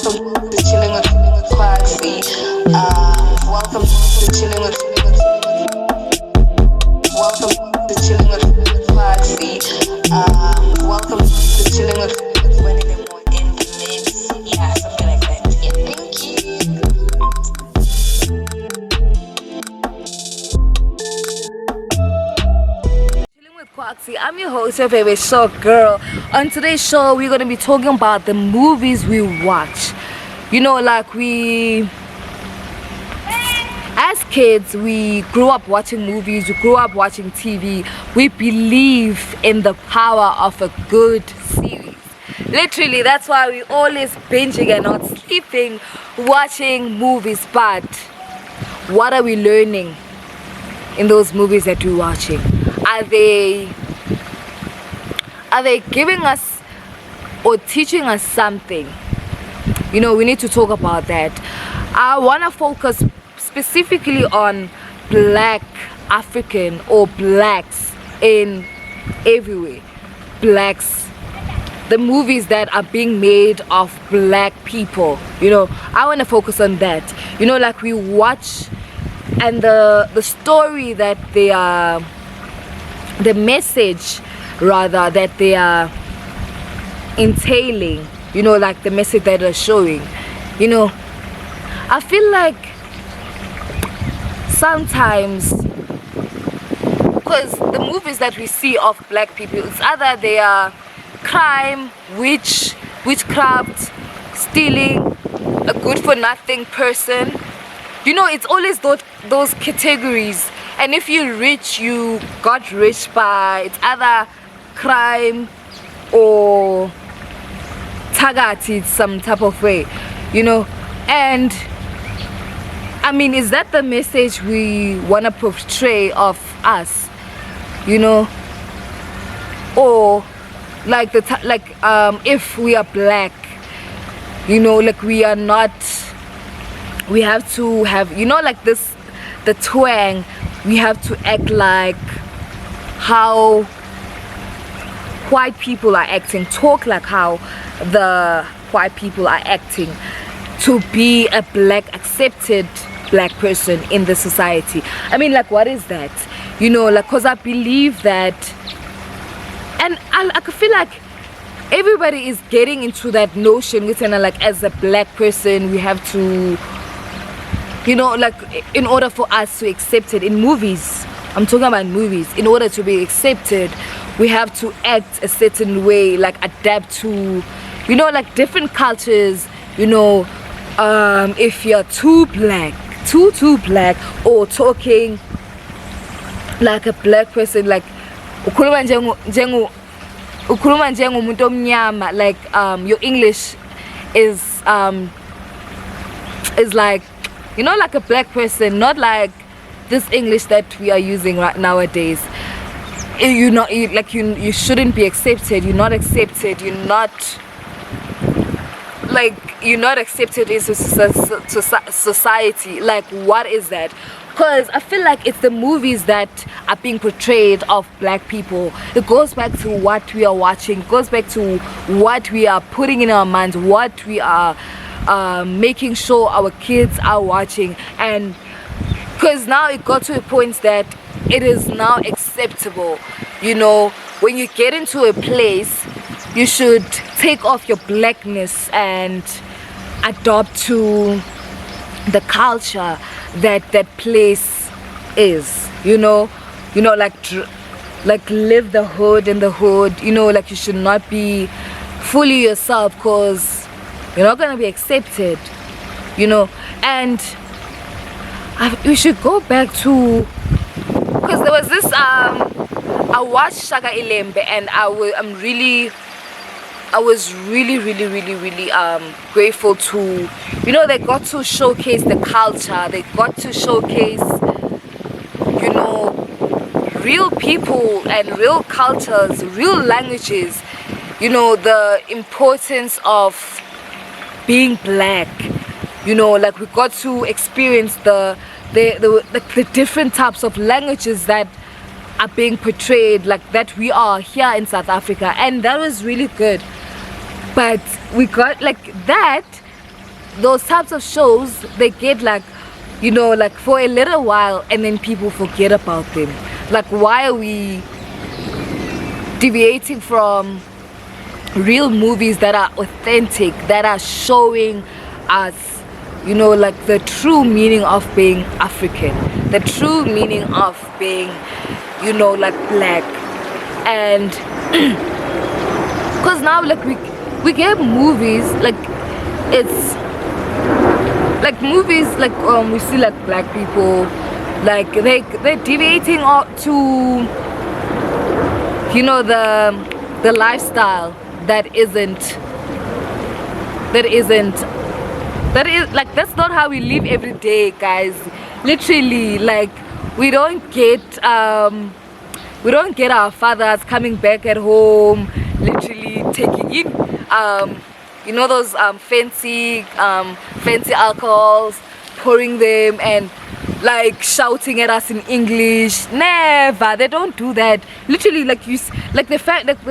Welcome to Chilling with Kwaksy. Welcome to Chilling with. Welcome to Chilling with Kwaksy. Welcome to Chilling with Kwanele in the mix. Yeah, something like that. Yeah, thank you. Chilling with Kwaksy. I'm your host, your favorite show girl. On today's show, we're gonna be talking about the movies we watch. You know, like as kids, we grew up watching movies, we grew up watching TV. We believe in the power of a good series. Literally, that's why we always binging and not sleeping, watching movies. But what are we learning in those movies that we're watching? Are they giving us or teaching us something? You know, we need to talk about that. I want to focus specifically on black African or blacks in everywhere. Blacks, the movies that are being made of black people. You know, I want to focus on that. You know, like we watch and the story that they are, the message rather that they are entailing, you know, like the message that they're showing. You know, I feel like sometimes, because the movies that we see of black people, it's either they are crime, witchcraft, stealing, a good for nothing person. You know, it's always those categories. And if you're rich, you got rich by, it's either crime or tagati some type of way, you know. And I mean, is that the message we want to portray of us, you know? Or like if we are black, you know, like we are not, we have to have, you know, like this, the twang, we have to act like how white people are acting, talk like how the white people are acting, to be a black, accepted black person in the society. I mean, like, what is that? You know, like, because I believe that, and I feel like everybody is getting into that notion within, like, as a black person, we have to, you know, like, in order for us to accept it in movies, I'm talking about movies, in order to be accepted, we have to act a certain way, like adapt to, you know, like different cultures. You know, if you're too black or talking like a black person, like ukhuluma njengomuntu omnyama, like your English is like, you know, like a black person, not like this English that we are using right nowadays. You know, like you shouldn't be accepted. You're not accepted. You're not accepted in society. Like, what is that? Because I feel like it's the movies that are being portrayed of black people. It goes back to what we are watching. It goes back to what we are putting in our minds, what we are making sure our kids are watching. And because now it got to a point that it is now acceptable. You know, when you get into a place, you should take off your blackness and adopt to the culture that that place is. You know, like live the hood in the hood. You know, like you should not be fully yourself, because you're not gonna be accepted. You know, and we should go back to, because there was this I watched Shaka Ilembe, and I was really grateful to, you know, they got to showcase the culture, they got to showcase, you know, real people and real cultures, real languages, you know, the importance of being black. You know, like we got to experience the different types of languages that are being portrayed, like that we are here in South Africa, and that was really good. But we got like that, those types of shows, they get like, you know, like for a little while and then people forget about them. Like, why are we deviating from real movies that are authentic, that are showing us, you know, like the true meaning of being African, the true meaning of being, you know, like black? And because now like we get movies, like it's like movies like we see like black people, like they're deviating to, you know, the lifestyle that is like, that's not how we live every day, guys. Literally, like we don't get our fathers coming back at home, literally taking in you know, those fancy alcohols, pouring them and like shouting at us in English. Never. They don't do that. Literally, like like the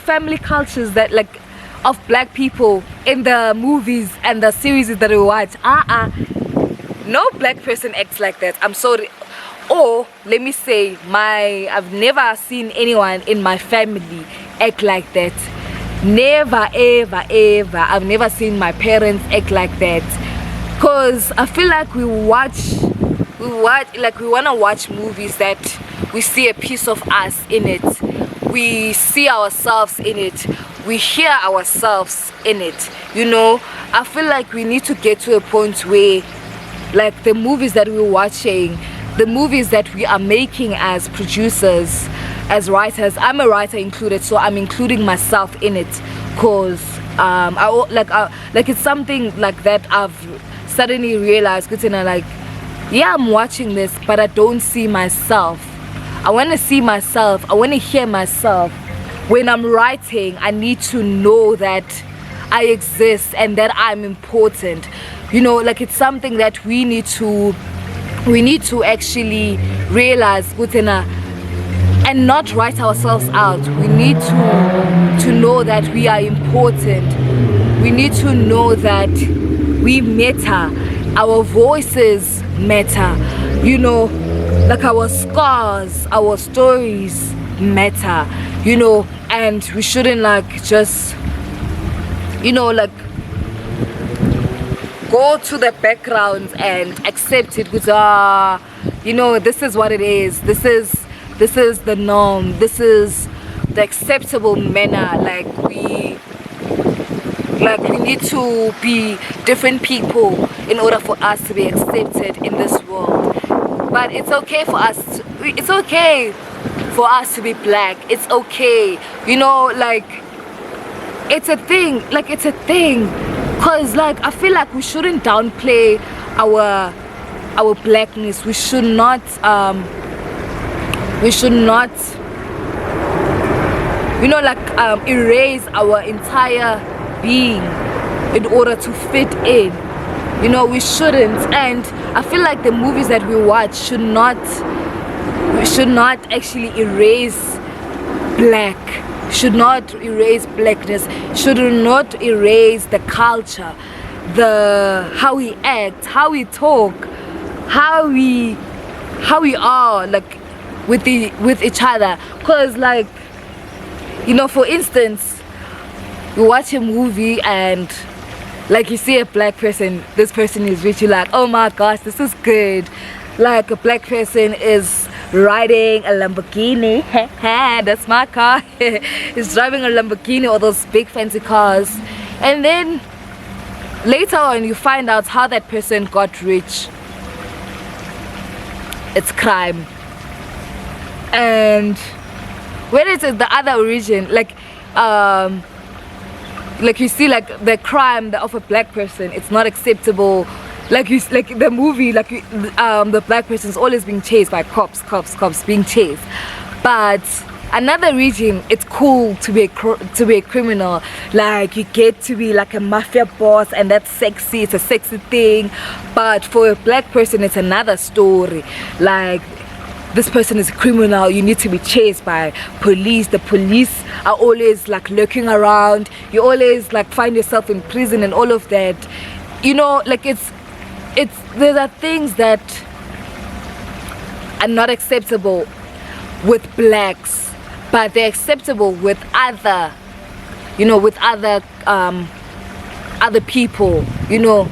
family cultures that like of black people in the movies and the series that we watch. No black person acts like that. I'm sorry. Or let me say, I've never seen anyone in my family act like that. Never, ever, ever. I've never seen my parents act like that. Cause I feel like we want to watch movies that we see a piece of us in it. We see ourselves in it. We hear ourselves in it. You know, I feel like we need to get to a point where, like, the movies that we're watching, the movies that we are making as producers, as writers, I'm a writer included, so I'm including myself in it, cause like it's something like that I've suddenly realized, like, yeah, I'm watching this, but I don't see myself. I want to see myself. I want to hear myself. When I'm writing, I need to know that I exist and that I'm important. You know, like, it's something that we need to actually realize within and not write ourselves out. We need to know that we are important. We need to know that we matter. Our voices matter. You know, like our scars, our stories matter. You know, and we shouldn't like just, you know, like go to the background and accept it with you know, this is what it is. This is the norm. This is the acceptable manner. Like we need to be different people in order for us to be accepted in this world. But it's okay for us to be black. It's okay, you know, like it's a thing. Cause like I feel like we shouldn't downplay our blackness. We should not you know, like erase our entire being in order to fit in. You know, we shouldn't. And I feel like the movies that we watch should not actually erase should not erase blackness, should not erase the culture, how we act, how we talk, how we are like with each other. Cause like, you know, for instance, you watch a movie and like you see a black person, this person is rich, you're like, oh my gosh, this is good. Like a black person is riding a Lamborghini, that's my car. He's driving a Lamborghini or those big fancy cars, and then later on you find out how that person got rich. It's crime. And when it's the other region, like you see like the crime of a black person, it's not acceptable. Like the movie, like the black person's always being chased by cops being chased. But another region, it's cool to be a criminal. Like you get to be like a mafia boss, and that's sexy. It's a sexy thing. But for a black person, it's another story. Like, this person is a criminal, you need to be chased by police. The police are always like lurking around. You always like find yourself in prison and all of that. you know, like it's there are things that are not acceptable with blacks, but they're acceptable with other, you know, with other people, you know.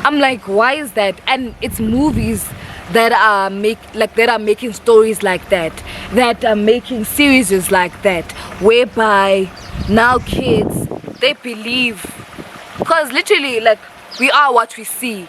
I'm like, why is that? And it's movies that are making stories like that, that are making series like that, whereby now kids, they believe, because literally, like, we are what we see,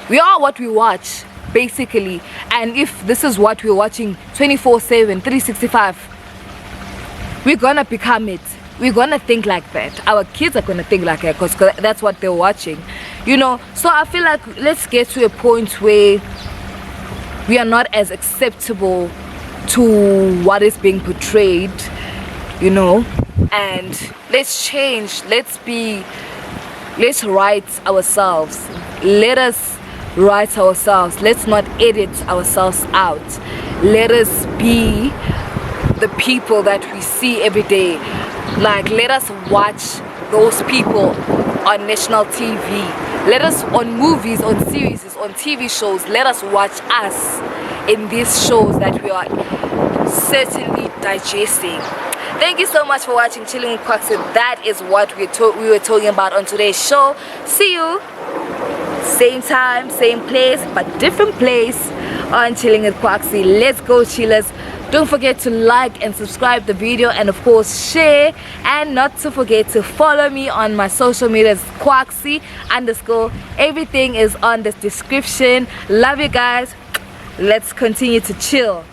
we are what we watch basically. And if this is what we're watching 24/7 365, we're gonna become it. We're gonna think like that. Our kids are gonna think like that, because that's what they're watching, you know. So I feel like let's get to a point where we are not as acceptable to what is being portrayed, you know. And let's change. Let's write ourselves. Let us write ourselves. Let's not edit ourselves out. Let us be the people that we see every day. Like, let us watch those people on national TV. Let us, on movies, on series, on TV shows, let us watch us in these shows that we are certainly digesting. Thank you so much for watching Chilling with Kwaksy. That is what we were talking about on today's show. See you same time, same place, but different place on Chilling with Kwaksy. Let's go, chillers. Don't forget to like and subscribe the video, and of course share, and not to forget to follow me on my social medias, Kwaksy_. Everything is on the description. Love you guys. Let's continue to chill.